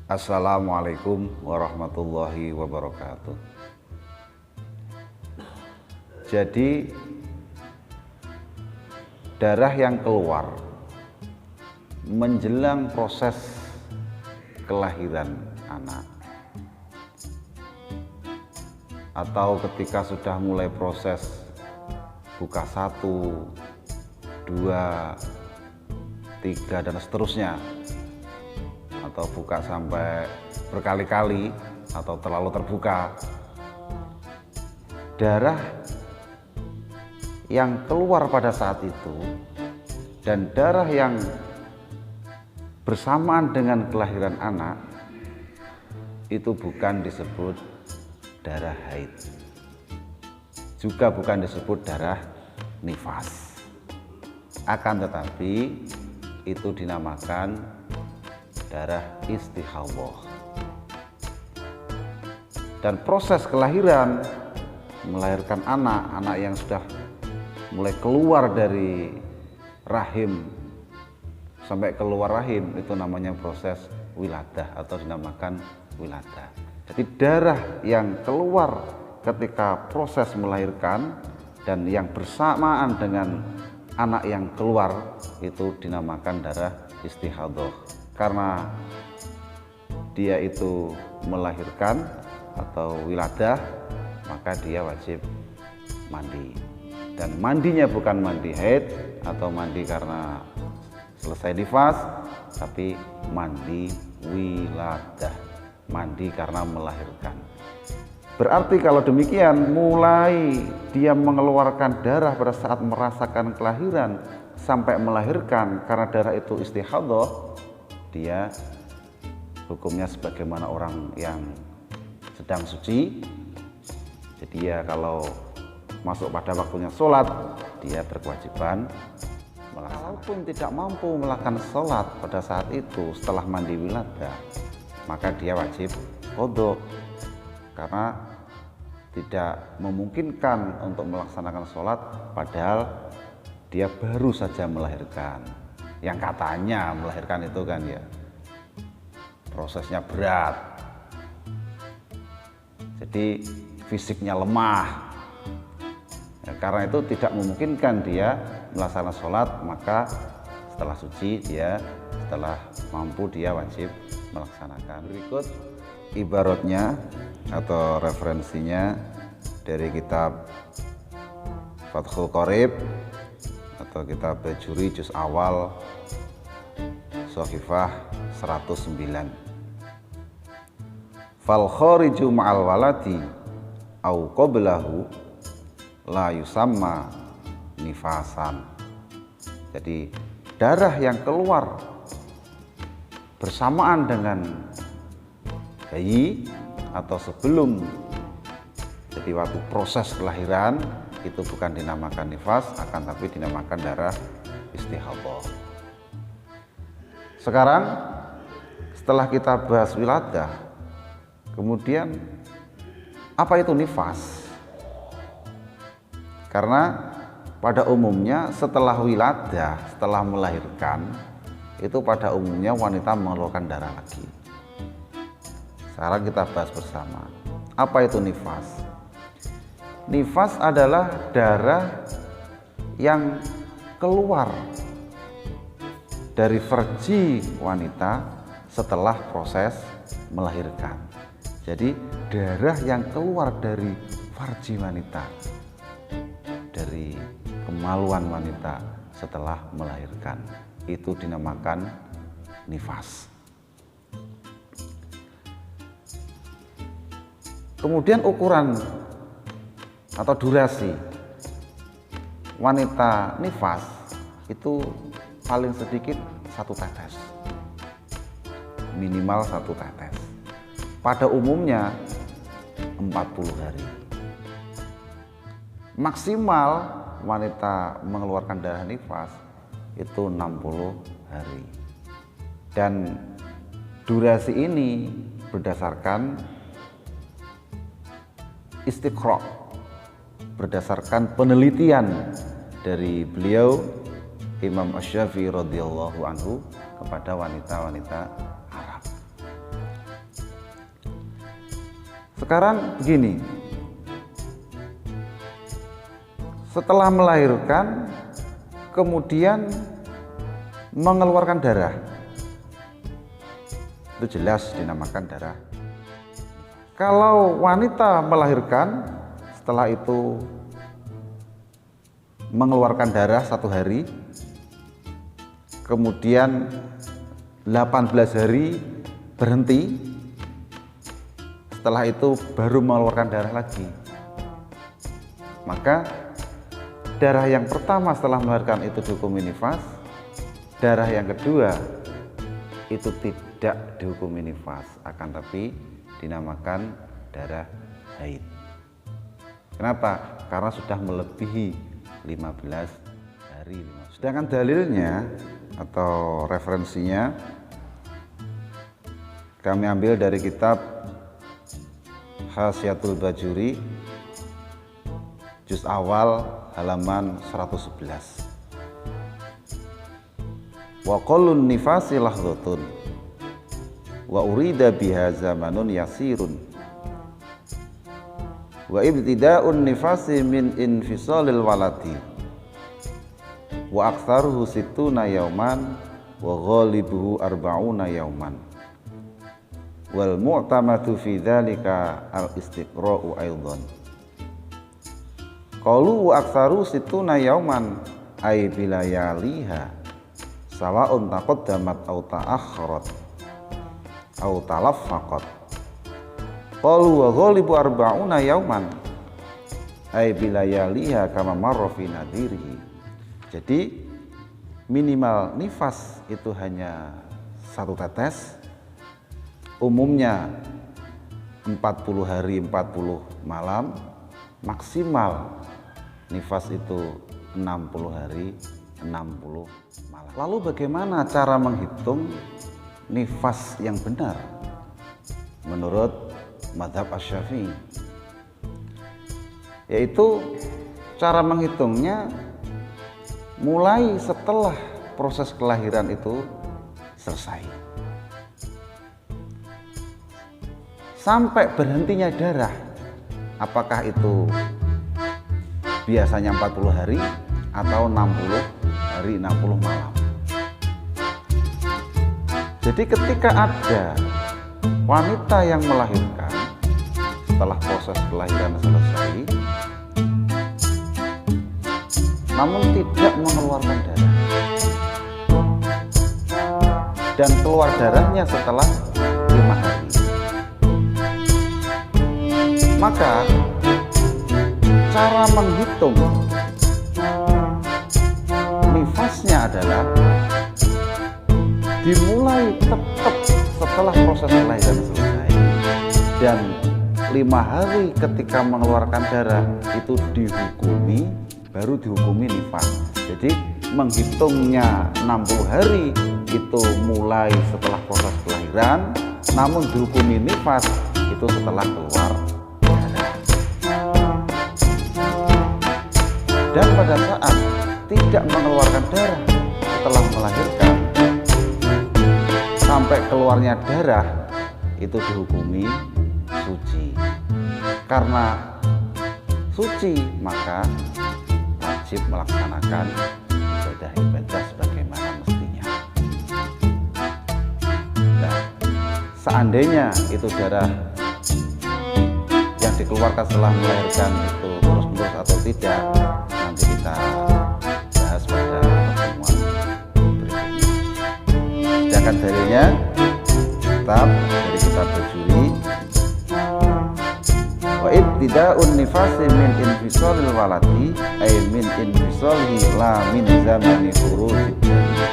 Assalamualaikum warahmatullahi wabarakatuh. Jadi darah yang keluar menjelang proses kelahiran anak atau ketika sudah mulai proses buka 1, 2, 3 dan seterusnya, atau buka sampai berkali-kali atau terlalu terbuka, darah yang keluar pada saat itu dan darah yang bersamaan dengan kelahiran anak itu bukan disebut darah haid, juga bukan disebut darah nifas, akan tetapi itu dinamakan darah istihadhah. Dan proses kelahiran, melahirkan anak yang sudah mulai keluar dari rahim sampai keluar rahim, itu namanya proses wiladah atau dinamakan wiladah. Jadi darah yang keluar ketika proses melahirkan dan yang bersamaan dengan anak yang keluar itu dinamakan darah istihadhah. Karena dia itu melahirkan atau wiladah, maka dia wajib mandi. Dan mandinya bukan mandi haid atau mandi karena selesai nifas, tapi mandi wiladah, mandi karena melahirkan. Berarti kalau demikian, mulai dia mengeluarkan darah pada saat merasakan kelahiran sampai melahirkan, karena darah itu istihadhah, dia hukumnya sebagaimana orang yang sedang suci. Jadi ya kalau masuk pada waktunya sholat, dia berkewajiban melaksanakan. Walaupun tidak mampu melakukan sholat pada saat itu setelah mandi wiladah, maka dia wajib qadha, karena tidak memungkinkan untuk melaksanakan sholat padahal dia baru saja melahirkan. Yang katanya melahirkan itu kan ya prosesnya berat, jadi fisiknya lemah ya, karena itu tidak memungkinkan dia melaksanakan sholat, maka setelah suci dia, setelah mampu dia wajib melaksanakan. Berikut ibaratnya atau referensinya dari kitab Fathul Qorib atau kitab Bajuri juz awal Shahifah 109. Fal khariju ma'al waladi au qablahu la yusamma nifasan. Jadi darah yang keluar bersamaan dengan bayi atau sebelum, jadi waktu proses kelahiran, itu bukan dinamakan nifas, akan tapi dinamakan darah istihadhah. Sekarang setelah kita bahas wiladah, kemudian apa itu nifas? Karena pada umumnya setelah wiladah, setelah melahirkan, itu pada umumnya wanita mengeluarkan darah lagi. Sekarang kita bahas bersama, apa itu nifas? Nifas adalah darah yang keluar dari farji wanita setelah proses melahirkan. Jadi darah yang keluar dari farji wanita, dari kemaluan wanita setelah melahirkan, itu dinamakan nifas. Kemudian ukuran atau durasi wanita nifas itu paling sedikit 1 tetes, minimal 1 tetes. Pada umumnya 40 hari. Maksimal wanita mengeluarkan darah nifas itu 60 hari. Dan durasi ini berdasarkan istiqra', berdasarkan penelitian dari beliau Imam Asy-Syafi'i radhiyallahu anhu kepada wanita-wanita Arab. Sekarang begini, setelah melahirkan kemudian mengeluarkan darah, itu jelas dinamakan darah. Kalau wanita melahirkan, setelah itu mengeluarkan darah 1 hari, kemudian 18 hari berhenti, setelah itu baru mengeluarkan darah lagi, maka darah yang pertama setelah melahirkan itu dihukumi nifas, darah yang kedua itu tidak dihukumi nifas, akan tapi dinamakan darah haid. Kenapa? Karena sudah melebihi 15 hari. Sedangkan dalilnya atau referensinya kami ambil dari kitab Hasyiatul Bajuri juz awal halaman 111. Wa qallun nifasi lahdhatun wa urida biha zamanun yasirun wa ibtida'un nifasi min infisalil waladi wa aktsaruhu sittuna yauman wa ghalibuhu arba'una yauman wal mu'tamadu fi dzalika al istiqra'u aidan. Qalu wa aktsaru sittuna yauman ay bilayaliha sawa'un taqaddamat aw ta'akhkharat aw talaffaqat. Qalu wa ghalibu arba'una yauman ay bilayaliha kama marra fi nadhirihi. Jadi minimal nifas itu hanya 1 tetes, umumnya 40 hari 40 malam, maksimal nifas itu 60 hari 60 malam. Lalu bagaimana cara menghitung nifas yang benar menurut mazhab Asy-Syafi'i? Yaitu cara menghitungnya mulai setelah proses kelahiran itu selesai sampai berhentinya darah. Apakah itu biasanya 40 hari atau 60 hari 60 malam. Jadi ketika ada wanita yang melahirkan setelah proses kelahiran selesai namun tidak mengeluarkan darah dan keluar darahnya setelah 5 hari, maka cara menghitung nifasnya adalah dimulai tetap setelah proses kelahiran selesai dan 5 hari ketika mengeluarkan darah itu dihukumi, baru dihukumi nifas. Jadi menghitungnya 60 hari itu mulai setelah proses kelahiran, namun dihukumi nifas itu setelah keluar darah. Dan pada saat tidak mengeluarkan darah setelah melahirkan sampai keluarnya darah itu dihukumi suci. Karena suci maka wajib melaksanakan ibadah-ibadah sebagaimana mestinya. Nah, seandainya itu darah yang dikeluarkan setelah melahirkan itu terus-menerus atau tidak, nanti kita bahas pada pertemuan berikutnya. Sedangkan dalilnya tetap dari kitab Bajuri, wa ibtida'un nifasi min infisalil waladi ay min infisalihi la min zamani khurujid dami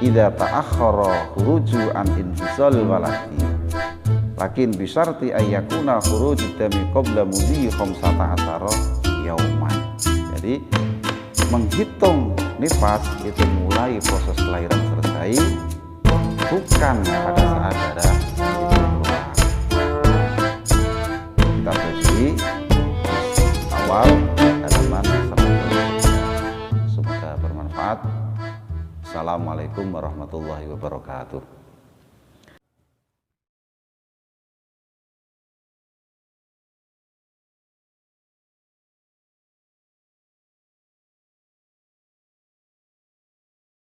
idza ta'akhkhara khuruju an infisalil waladi lakin bisyarti ayyakuna khurujud dami qabla mudhi 15 yauman. Jadi menghitung nifas itu mulai proses kelahiran selesai, bukan pada saat darah itu keluar. Kita beri awal halaman 103. Semoga bermanfaat. Assalamualaikum warahmatullahi wabarakatuh.